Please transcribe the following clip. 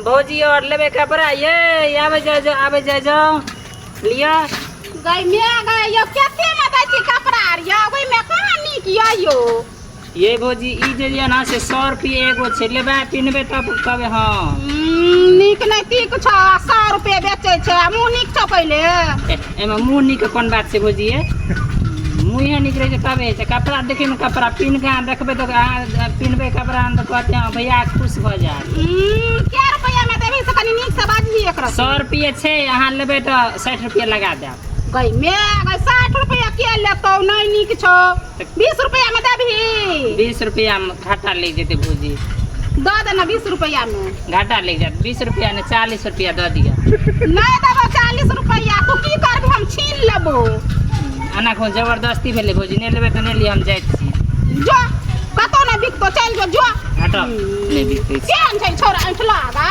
भौजी और लेबे कपड़ा ये आवे जाओ लिया गई में गई यो केते में दै छी कपड़ा रे ओइ में कहां नीक यो ये भौजी ई जे ना से 100 रुपया एगो छे लेबे पिनबे तब कहबे हां नीक नै तीक छ 100 रुपया बेचै छै मु नीक छ पहिले एमे मुंह नीक कोन बात छै भौजी मुँह नीक रहे तबे कपड़ा देखे में कपड़ा पिन के देखबे तो पिनबे कपड़ा तो कहते हैं भैया खुश हो जाए क्या रुपया में देबी से कनी नीक से बाजही एकरा 100 रुपया छे अहाँ लेबे तो 60 रुपया लगा दे गई में गई 60 रुपया के लेतो नै नीक छो 20 रुपया में देबी 20 रुपया में घाटा ले जेते भौजी दो देना 20 रुपया में घाटा ले जात 20 रुपया ने 40 रुपया दे दिया नहीं देबो 40 रुपया तू की करबी हम छीन लेबो आना को जबरदस्ती भेले भौजी ने लेबे तो ने लिए हम जाइत छी जो कतो नै बिकतो चल जो हटो ने बिकते केहन छै छोरा अंठला गा